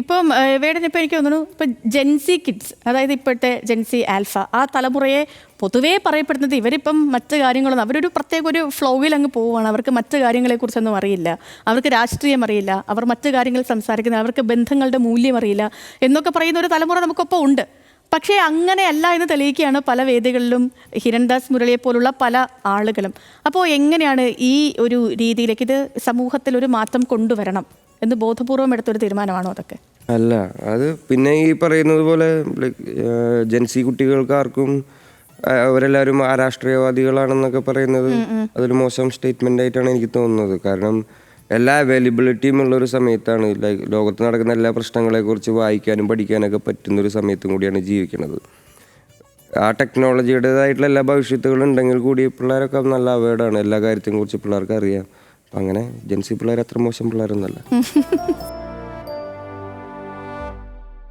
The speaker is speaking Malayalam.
ഇപ്പം വേടനിപ്പോൾ എനിക്ക് തോന്നുന്നു ഇപ്പം ജെൻസി കിഡ്സ്, അതായത് ഇപ്പോഴത്തെ ജെൻസി ആൽഫ, ആ തലമുറയെ പൊതുവേ പറയപ്പെടുന്നത് ഇവരിപ്പം മറ്റു കാര്യങ്ങളൊന്നും, അവരൊരു പ്രത്യേക ഒരു ഫ്ലോയിൽ അങ്ങ് പോവുകയാണ്. അവർക്ക് മറ്റു കാര്യങ്ങളെക്കുറിച്ചൊന്നും അറിയില്ല, അവർക്ക് രാഷ്ട്രീയം അറിയില്ല, അവർ മറ്റു കാര്യങ്ങൾ സംസാരിക്കുന്നത്, അവർക്ക് ബന്ധങ്ങളുടെ മൂല്യം അറിയില്ല എന്നൊക്കെ പറയുന്ന ഒരു തലമുറ നമുക്കൊപ്പം ഉണ്ട്. പക്ഷേ അങ്ങനെയല്ല എന്ന് തെളിയിക്കുകയാണ് പല വേദികളിലും ഹിരൺദാസ് മുരളിയെ പോലുള്ള പല ആളുകളും. അപ്പോൾ എങ്ങനെയാണ് ഈ ഒരു രീതിയിലേക്ക് ഇത് സമൂഹത്തിൽ ഒരു മാറ്റം കൊണ്ടുവരണം എന്ന് ബോധപൂർവം എടുത്തൊരു തീരുമാനമാണോ അതൊക്കെ? അല്ല, അത് പിന്നെ ഈ പറയുന്നത് പോലെ ജെൻസി കുട്ടികൾക്ക് ആർക്കും അവരെല്ലാവരും അരാഷ്ട്രീയവാദികളാണെന്നൊക്കെ പറയുന്നത് അതൊരു മോശം സ്റ്റേറ്റ്മെൻ്റ് ആയിട്ടാണ് എനിക്ക് തോന്നുന്നത്. കാരണം എല്ലാ അവൈലബിലിറ്റിയും ഉള്ളൊരു സമയത്താണ്, ലൈക്ക് ലോകത്ത് നടക്കുന്ന എല്ലാ പ്രശ്നങ്ങളെക്കുറിച്ച് വായിക്കാനും പഠിക്കാനൊക്കെ പറ്റുന്നൊരു സമയത്തും കൂടിയാണ് ജീവിക്കുന്നത്. ആ ടെക്നോളജിയുടേതായിട്ടുള്ള എല്ലാ ഭവിഷ്യത്തുകളും ഉണ്ടെങ്കിൽ കൂടി പിള്ളേരൊക്കെ നല്ല അവയർഡാണ്, എല്ലാ കാര്യത്തെയും കുറിച്ച് പിള്ളേർക്ക് അറിയാം. അപ്പം അങ്ങനെ ജെൻസി പിള്ളേർ അത്ര മോശം പിള്ളേരൊന്നുമല്ല.